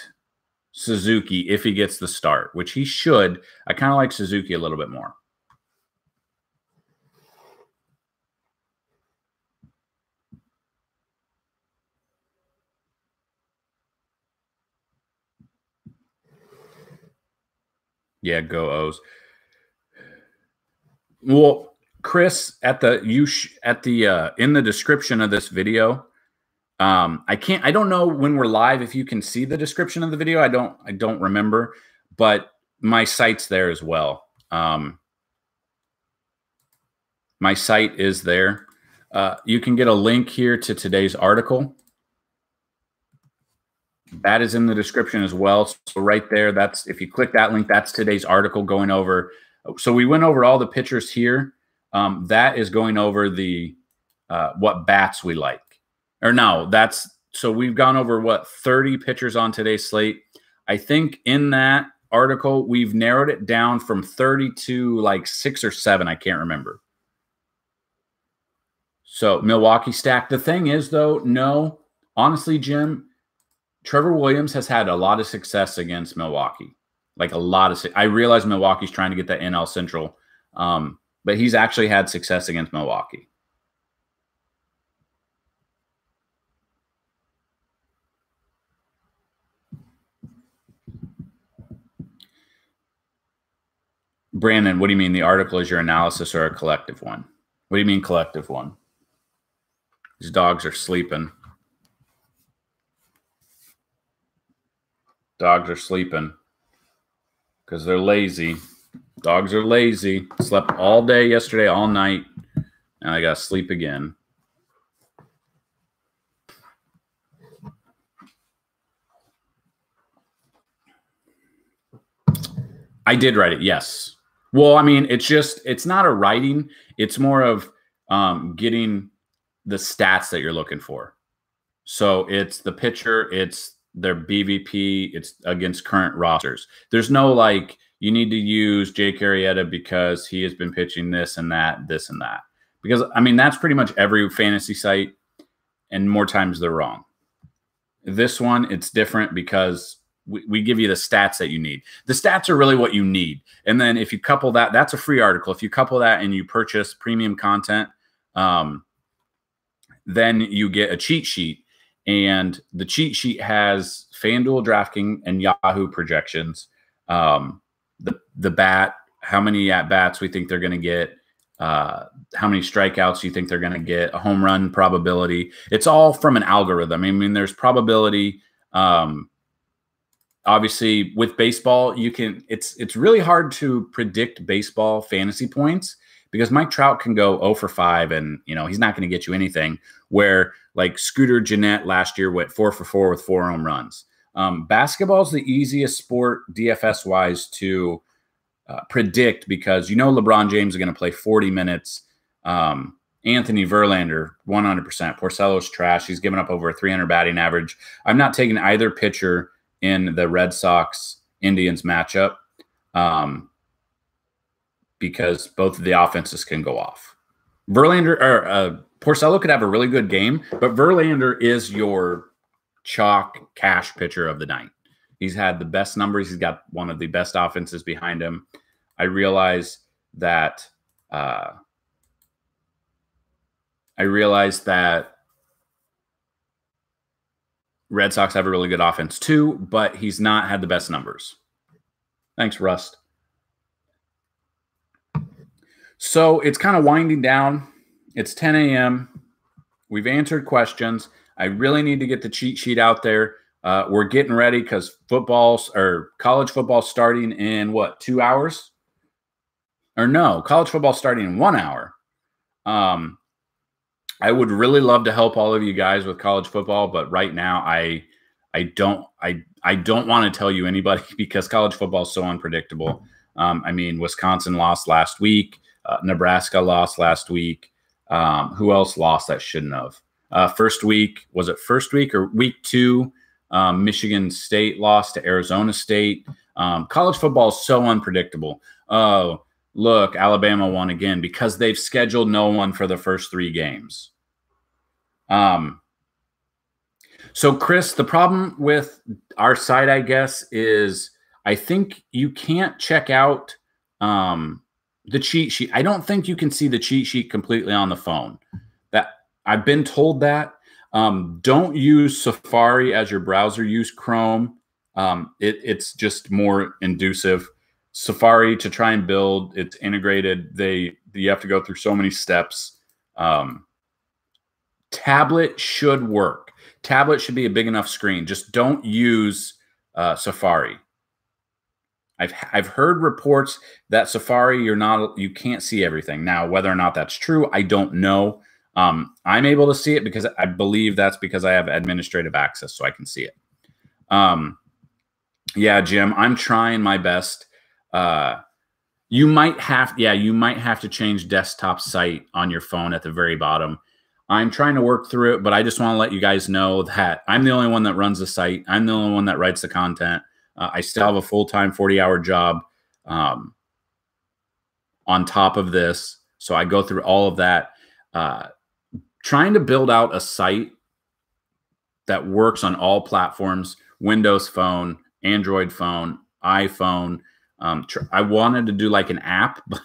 Suzuki if he gets the start, which he should. I kind of like Suzuki a little bit more. Yeah, go O's. Well, Chris, in the description of this video, I don't know when we're live if you can see the description of the video. I don't remember, but my site's there as well. My site is there. You can get a link here to today's article. That is in the description as well. So right there, if you click that link, that's today's article going over. So we went over all the pitchers here. That is going over the what bats we like. Or no, so we've gone over 30 pitchers on today's slate. I think in that article, we've narrowed it down from 30 to like 6 or 7. I can't remember. So Milwaukee stack. The thing is, though, no, honestly, Jim, Trevor Williams has had a lot of success against Milwaukee. Like a lot of, I realize Milwaukee's trying to get that NL Central, but he's actually had success against Milwaukee. Brandon, what do you mean the article is your analysis or a collective one? What do you mean collective one? These dogs are sleeping. Dogs are sleeping because they're lazy. Dogs are lazy. Slept all day yesterday, all night. Now I got to sleep again. I did write it, yes. Well, I mean, it's not a writing. It's more of getting the stats that you're looking for. So it's the pitcher, it's their BVP, it's against current rosters. There's no like you need to use Jake Arrieta because he has been pitching this and that, this and that. Because, I mean, that's pretty much every fantasy site, and more times they're wrong. This one, it's different because we give you the stats that you need. The stats are really what you need. And then if you couple that, that's a free article. If you couple that and you purchase premium content, then you get a cheat sheet. And the cheat sheet has FanDuel, DraftKings, and Yahoo projections. The bat, how many at-bats we think they're going to get, how many strikeouts you think they're going to get, a home run probability. It's all from an algorithm. I mean, there's probability. Obviously, with baseball, you can. It's really hard to predict baseball fantasy points because Mike Trout can go 0 for 5, and he's not going to get you anything. Where like Scooter Gennett last year went 4 for 4 with 4 home runs. Basketball is the easiest sport DFS wise to predict because LeBron James is going to play 40 minutes. Anthony Verlander, 100%. Porcello's trash. He's given up over a 300 batting average. I'm not taking either pitcher in the Red Sox-Indians matchup because both of the offenses can go off. Porcello could have a really good game, but Verlander is your chalk cash pitcher of the night. He's had the best numbers. He's got one of the best offenses behind him. I realize that Red Sox have a really good offense too, but he's not had the best numbers. Thanks, Rust. So it's kind of winding down. It's 10 a.m. We've answered questions. I really need to get the cheat sheet out there. We're getting ready because college football starting in what, 2 hours? Or no, college football starting in 1 hour. I would really love to help all of you guys with college football, but right now I don't want to tell you anybody because college football is so unpredictable. I mean, Wisconsin lost last week. Nebraska lost last week. Who else lost that shouldn't have? First week, was it first week or week 2? Michigan State lost to Arizona State. College football is so unpredictable. Oh, look, Alabama won again because they've scheduled no one for the first 3 games. So Chris, the problem with our site, I guess, is I think you can't check out the cheat sheet. I don't think you can see the cheat sheet completely on the phone. That I've been told that. Don't use Safari as your browser. Use Chrome. It's just more inducive. Safari, to try and build, it's integrated. You have to go through so many steps. Tablet should work. Tablet should be a big enough screen. Just don't use Safari. I've heard reports that Safari you can't see everything. Now, whether or not that's true, I don't know. I'm able to see it because I believe that's because I have administrative access, so I can see it. Yeah, Jim, I'm trying my best. You might have to change desktop site on your phone at the very bottom. I'm trying to work through it, but I just want to let you guys know that I'm the only one that runs the site. I'm the only one that writes the content. I still have a full-time 40-hour job on top of this. So I go through all of that. Trying to build out a site that works on all platforms, Windows Phone, Android phone, iPhone. I wanted to do like an app, but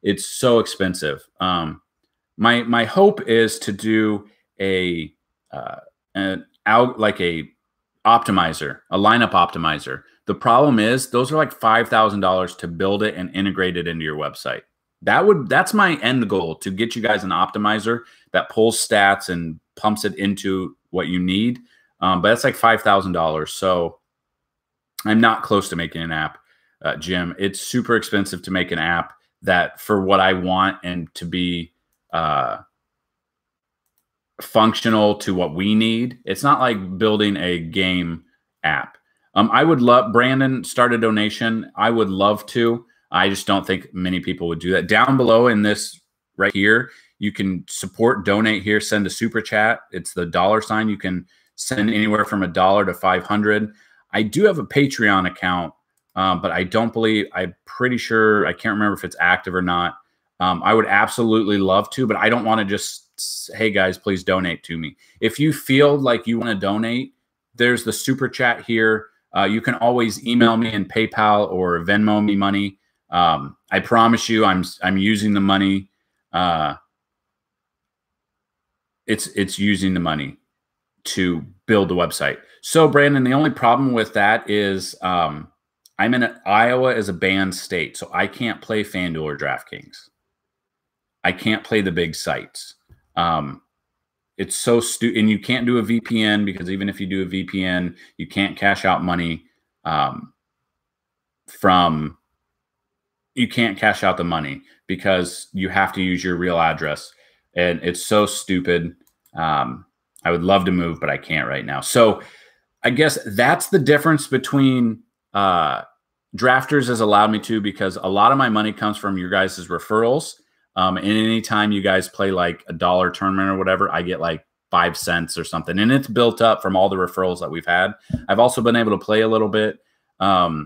it's so expensive. My hope is to do a optimizer, a lineup optimizer. The problem is those are like $5,000 to build it and integrate it into your website. That's my end goal, to get you guys an optimizer that pulls stats and pumps it into what you need. But that's like $5,000. So I'm not close to making an app, Jim. It's super expensive to make an app that for what I want and to be functional to what we need. It's not like building a game app. I would love, Brandon, start a donation. I would love to. I just don't think many people would do that. Down below in this right here, you can support, donate here, send a super chat. It's the $sign. You can send anywhere from $1 to $500. I do have a Patreon account but I don't believe, I'm pretty sure, I can't remember if it's active or not. I would absolutely love to, but I don't want to just, hey guys, please donate to me. If you feel like you want to donate, there's the super chat here. You can always email me and PayPal or Venmo me money. I promise you, I'm using the money. It's using the money to build the website. So Brandon, the only problem with that is I'm in Iowa is a banned state, so I can't play FanDuel or DraftKings. I can't play the big sites. It's so stupid, and you can't do a VPN because even if you do a VPN, you can't cash out money you can't cash out the money because you have to use your real address, and it's so stupid. I would love to move, but I can't right now. So I guess that's the difference between Drafters has allowed me to, because a lot of my money comes from your guys' referrals. And anytime you guys play like a dollar tournament or whatever, I get like 5 cents or something. And it's built up from all the referrals that we've had. I've also been able to play a little bit. I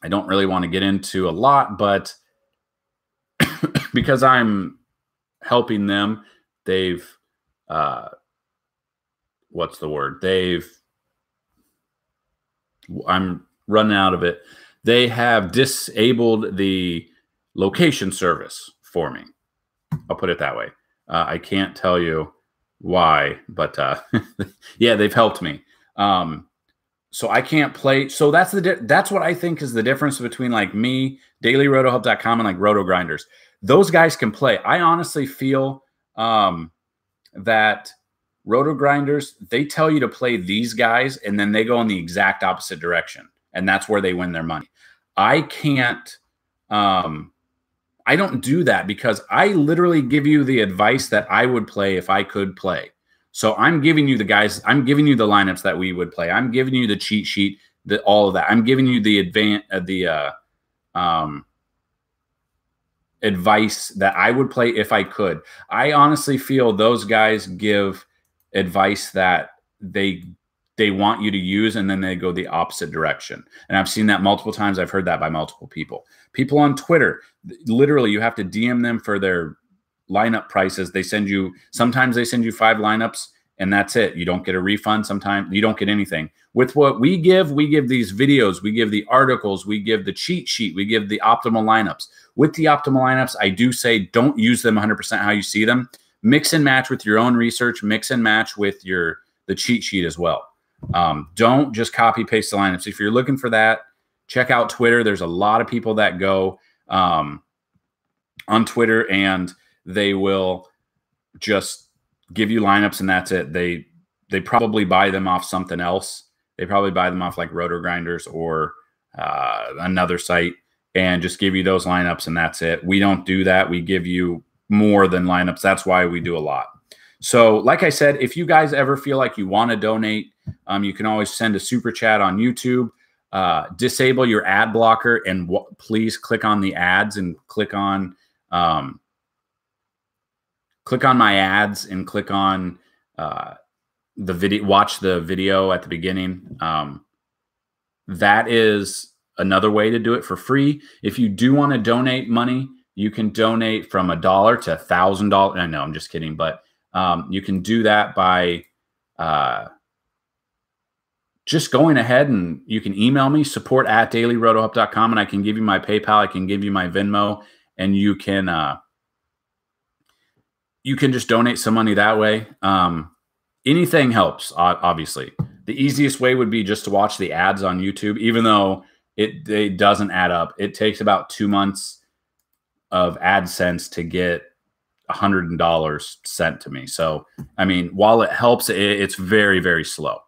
don't really want to get into a lot, but because I'm helping them, they've, what's the word? I'm running out of it. They have disabled the location service for me. I'll put it that way. I can't tell you why, but yeah, they've helped me. So I can't play. So that's what I think is the difference between like me, dailyrotohelp.com, and like Roto Grinders. Those guys can play. I honestly feel that Roto Grinders, they tell you to play these guys, and then they go in the exact opposite direction, and that's where they win their money. I can't. I don't do that because I literally give you the advice that I would play if I could play. So I'm giving you the guys, I'm giving you the lineups that we would play. I'm giving you the cheat sheet, all of that. I'm giving you the advice that I would play if I could. I honestly feel those guys give advice that they want you to use, and then they go the opposite direction. And I've seen that multiple times. I've heard that by multiple people. People on Twitter, literally, you have to DM them for their lineup prices. Sometimes they send you 5 lineups, and that's it. You don't get a refund. Sometimes you don't get anything. With what we give these videos, we give the articles, we give the cheat sheet, we give the optimal lineups. With the optimal lineups, I do say don't use them 100% how you see them. Mix and match with your own research. Mix and match with the cheat sheet as well. Don't just copy paste the lineups. If you're looking for that, check out Twitter. There's a lot of people that go on Twitter, and they will just give you lineups, and that's it. They probably buy them off something else. They probably buy them off like Roto Grinders or another site, and just give you those lineups, and that's it. We don't do that. We give you more than lineups. That's why we do a lot. So like I said, if you guys ever feel like you want to donate, you can always send a super chat on YouTube. Disable your ad blocker, and please click on the ads and click on my ads and click on the video. Watch the video at the beginning. That is another way to do it for free. If you do want to donate money, you can donate from $1 to $1,000. I know, I'm just kidding, but you can do that by just going ahead, and you can email me, support@dailyrotohelp.com, and I can give you my PayPal, I can give you my Venmo, and you can just donate some money that way. Anything helps, obviously. The easiest way would be just to watch the ads on YouTube, even though it doesn't add up. It takes about 2 months of AdSense to get $100 sent to me. So, I mean, while it helps, it's very, very slow.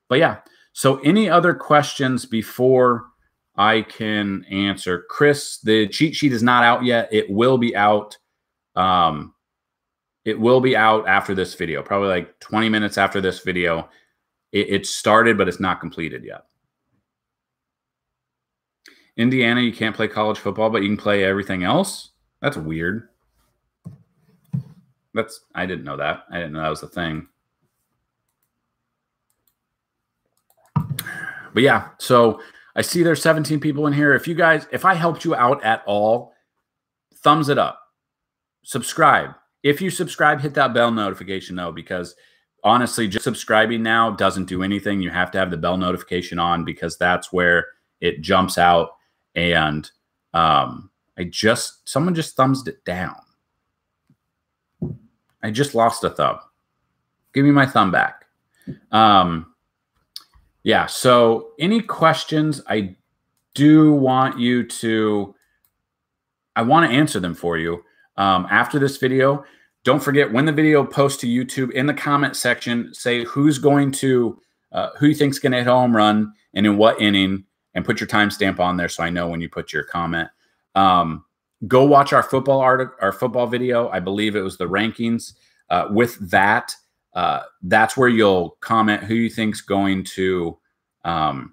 But yeah, so any other questions before I can answer? Chris, the cheat sheet is not out yet. It will be out. It will be out after this video, probably like 20 minutes after this video. It started, but it's not completed yet. Indiana, you can't play college football, but you can play everything else? That's weird. I didn't know that. I didn't know that was a thing. But yeah, so I see there's 17 people in here. If I helped you out at all, thumbs it up. Subscribe. If you subscribe, hit that bell notification though, because honestly, just subscribing now doesn't do anything. You have to have the bell notification on because that's where it jumps out. And someone just thumbs it down. I just lost a thumb. Give me my thumb back. Yeah, so any questions, I want to answer them for you after this video. Don't forget, when the video posts to YouTube, in the comment section, say who you think's going to hit a home run and in what inning, and put your timestamp on there so I know when you put your comment. Go watch our football video. I believe it was the rankings. With that, that's where you'll comment who you think's going to the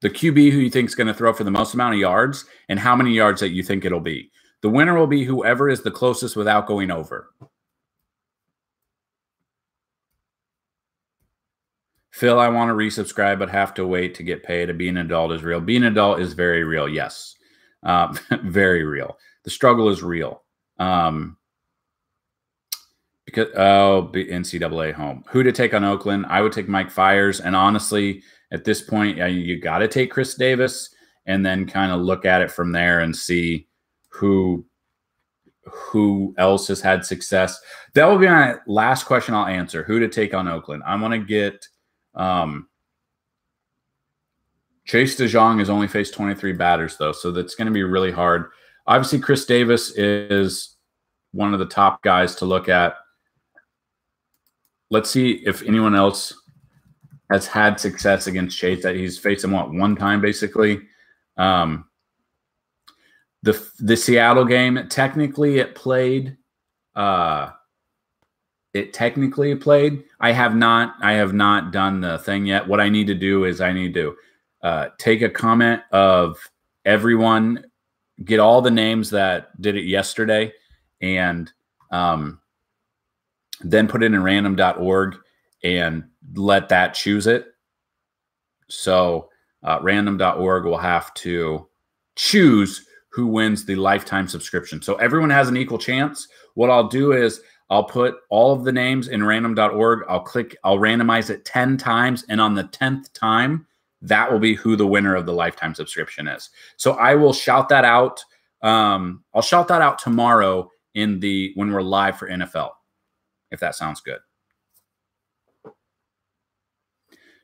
QB who you think's going to throw for the most amount of yards and how many yards that you think it'll be. The winner will be whoever is the closest without going over. Phil, I want to resubscribe, but have to wait to get paid. Being an adult is real. Being an adult is very real. Yes. Very real. The struggle is real. Because NCAA home. Who to take on Oakland? I would take Mike Fiers. And honestly, at this point, you got to take Chris Davis and then kind of look at it from there and see who else has had success. That will be my last question I'll answer. Who to take on Oakland? I want to get Chase DeJong has only faced 23 batters, though, so that's going to be really hard. Obviously, Chris Davis is one of the top guys to look at. Let's see if anyone else has had success against Chase. That he's faced him one time, basically. The Seattle game, technically it played. I have not done the thing yet. What I need to do is I need to take a comment of everyone, get all the names that did it yesterday, and then put it in random.org and let that choose it. So random.org will have to choose who wins the lifetime subscription. So everyone has an equal chance. What I'll do is I'll put all of the names in random.org. I'll randomize it 10 times. And on the 10th time, that will be who the winner of the lifetime subscription is. So I will shout that out. I'll shout that out tomorrow when we're live for NFL, if that sounds good.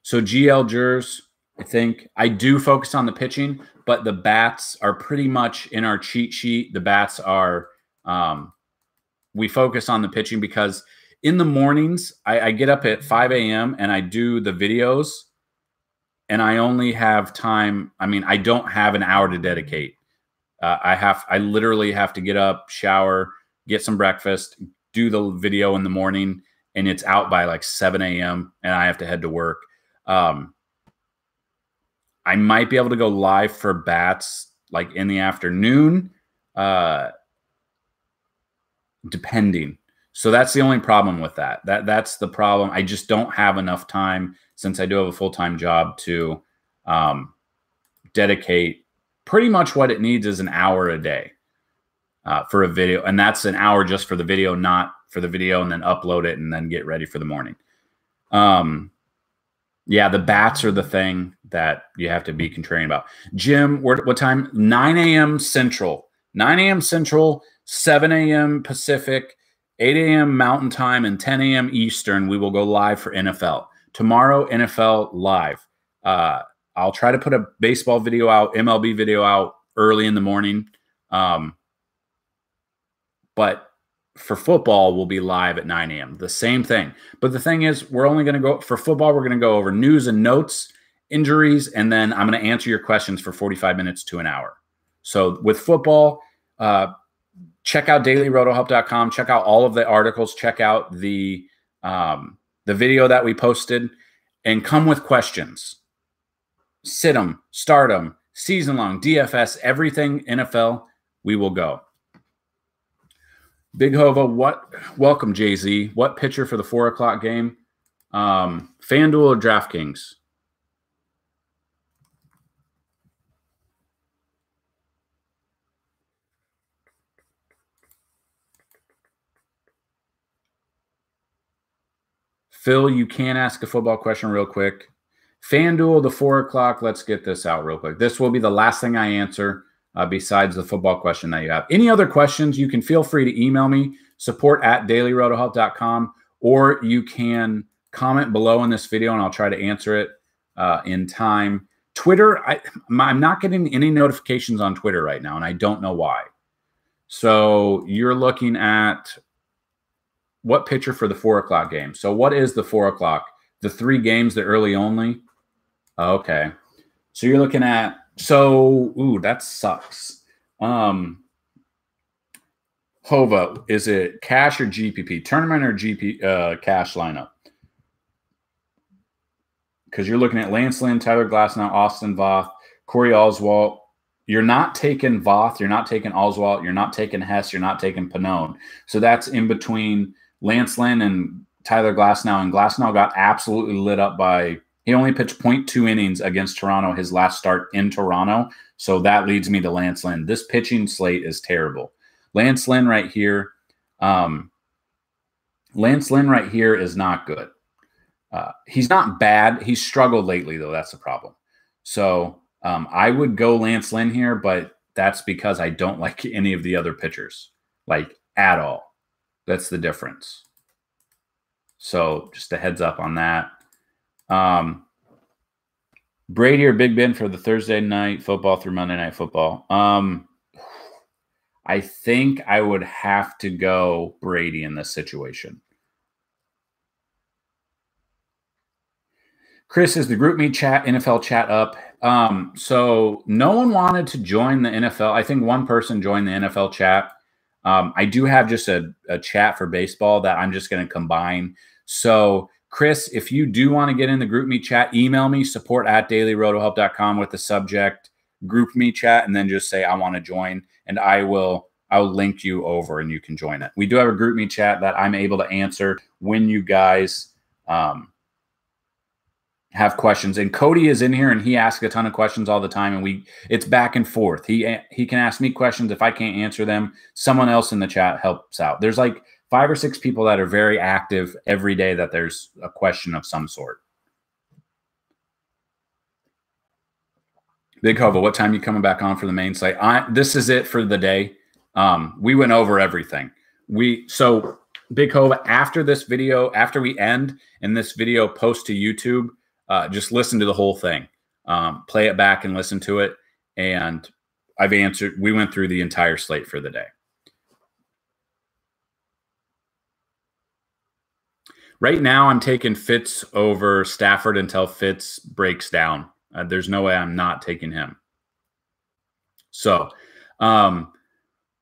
So GL Jers, I think I do focus on the pitching, but the bats are pretty much in our cheat sheet. The bats are, we focus on the pitching because in the mornings, I get up at 5 a.m. and I do the videos, and I only have time. I mean, I don't have an hour to dedicate. I literally have to get up, shower, get some breakfast, do the video in the morning, and it's out by like 7 a.m. and I have to head to work. I might be able to go live for bats like in the afternoon, depending. So that's the only problem with that. That's the problem. I just don't have enough time, since I do have a full-time job, to dedicate. Pretty much what it needs is an hour a day for a video. And that's an hour just for the video, not for the video and then upload it and then get ready for the morning. Yeah, the bats are the thing that you have to be contrarian about. Jim, what time? 9 a.m. Central. 9 a.m. Central, 7 a.m. Pacific, 8 a.m. Mountain Time, and 10 a.m. Eastern. We will go live for NFL. Tomorrow, NFL live. I'll try to put a baseball video out, MLB video out early in the morning. But for football, we'll be live at 9 a.m. The same thing. But the thing is, we're only going to go for football. We're going to go over news and notes, injuries, and then I'm going to answer your questions for 45 minutes to an hour. So with football, check out dailyrotohelp.com. Check out all of the articles. Check out the video that we posted, and come with questions. Sit them, start them, season long, DFS, everything NFL. We will go. Big Hova, welcome, Jay-Z. What pitcher for the 4 o'clock game? FanDuel or DraftKings? Phil, you can ask a football question real quick. FanDuel, the 4 o'clock. Let's get this out real quick. This will be the last thing I answer besides the football question that you have. Any other questions, you can feel free to email me, support@dailyrotohelp.com, or you can comment below in this video, and I'll try to answer it in time. Twitter, I'm not getting any notifications on Twitter right now, and I don't know why. So you're looking at what pitcher for the 4 o'clock game. So what is the 4 o'clock? The 3 games, the early only? Okay. So you're looking at, ooh, that sucks. Hova, is it cash or GPP? Tournament or cash lineup? Because you're looking at Lance Lynn, Tyler Glasnow, Austin Voth, Corey Oswalt. You're not taking Voth. You're not taking Oswalt. You're not taking Hess. You're not taking Pannone. So that's in between Lance Lynn and Tyler Glasnow. And Glasnow got absolutely lit up by – he only pitched 0.2 innings against Toronto his last start in Toronto. So that leads me to Lance Lynn. This pitching slate is terrible. Lance Lynn right here is not good. He's not bad. He's struggled lately, though. That's the problem. So I would go Lance Lynn here, but that's because I don't like any of the other pitchers, like at all. That's the difference. So just a heads up on that. Brady or Big Ben for the Thursday night football through Monday Night Football. I think I would have to go Brady in this situation. Chris, is the group me chat, NFL chat up? So no one wanted to join the NFL. I think one person joined the NFL chat. I do have just a chat for baseball that I'm just going to combine. So Chris, if you do want to get in the group me chat, email me, support@dailyrotohelp.com with the subject group me chat, and then just say I want to join, and I'll link you over and you can join it. We do have a group me chat that I'm able to answer when you guys have questions. And Cody is in here and he asks a ton of questions all the time, and it's back and forth. He can ask me questions. If I can't answer them, someone else in the chat helps out. There's like 5 or 6 people that are very active every day that there's a question of some sort. Big Hova, what time are you coming back on for the main site? This is it for the day. We went over everything. So Big Hova, after this video, after we end and this video post to YouTube, just listen to the whole thing. Play it back and listen to it. And we went through the entire slate for the day. Right now, I'm taking Fitz over Stafford until Fitz breaks down. There's no way I'm not taking him. So I'm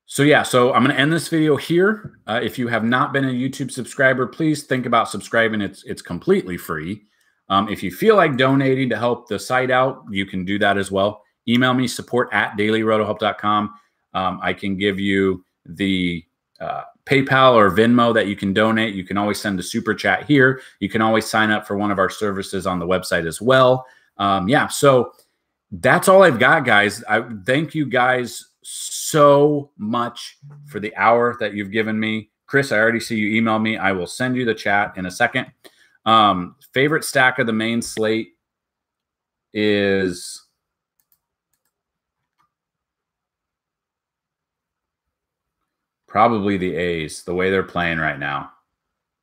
going to end this video here. If you have not been a YouTube subscriber, please think about subscribing. It's completely free. If you feel like donating to help the site out, you can do that as well. Email me, support@dailyrotohelp.com. I can give you the PayPal or Venmo that you can donate. You can always send a super chat here. You can always sign up for one of our services on the website as well. So that's all I've got, guys. I thank you guys so much for the hour that you've given me. Chris, I already see you email me. I will send you the chat in a second. Favorite stack of the main slate is probably the A's, the way they're playing right now.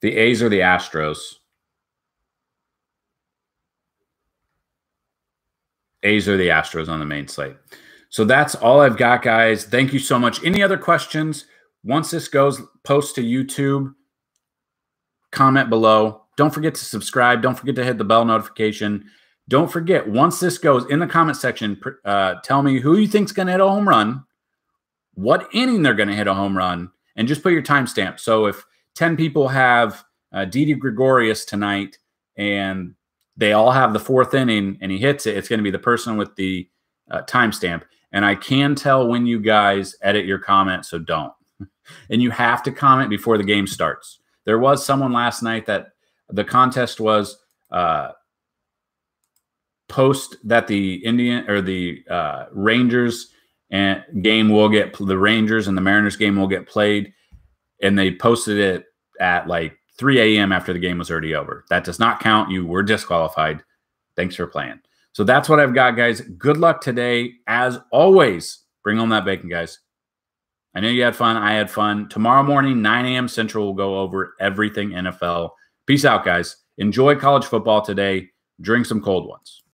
The A's or the Astros. A's or the Astros on the main slate. So that's all I've got, guys. Thank you so much. Any other questions? Once this goes post to YouTube, comment below. Don't forget to subscribe. Don't forget to hit the bell notification. Don't forget, once this goes in the comment section, tell me who you think's going to hit a home run, what inning they're going to hit a home run, and just put your timestamp. So if 10 people have Didi Gregorius tonight and they all have the 4th inning and he hits it, it's going to be the person with the timestamp. And I can tell when you guys edit your comment, so don't. And you have to comment before the game starts. There was someone last night that the contest was post that the Rangers and the Rangers and the Mariners game will get played, and they posted it at like 3 a.m. after the game was already over. That does not count. You were disqualified. Thanks for playing. So that's what I've got, guys. Good luck today. As always, bring on that bacon, guys. I know you had fun. I had fun. Tomorrow morning, 9 a.m. Central, we'll go over everything NFL. Peace out, guys. Enjoy college football today. Drink some cold ones.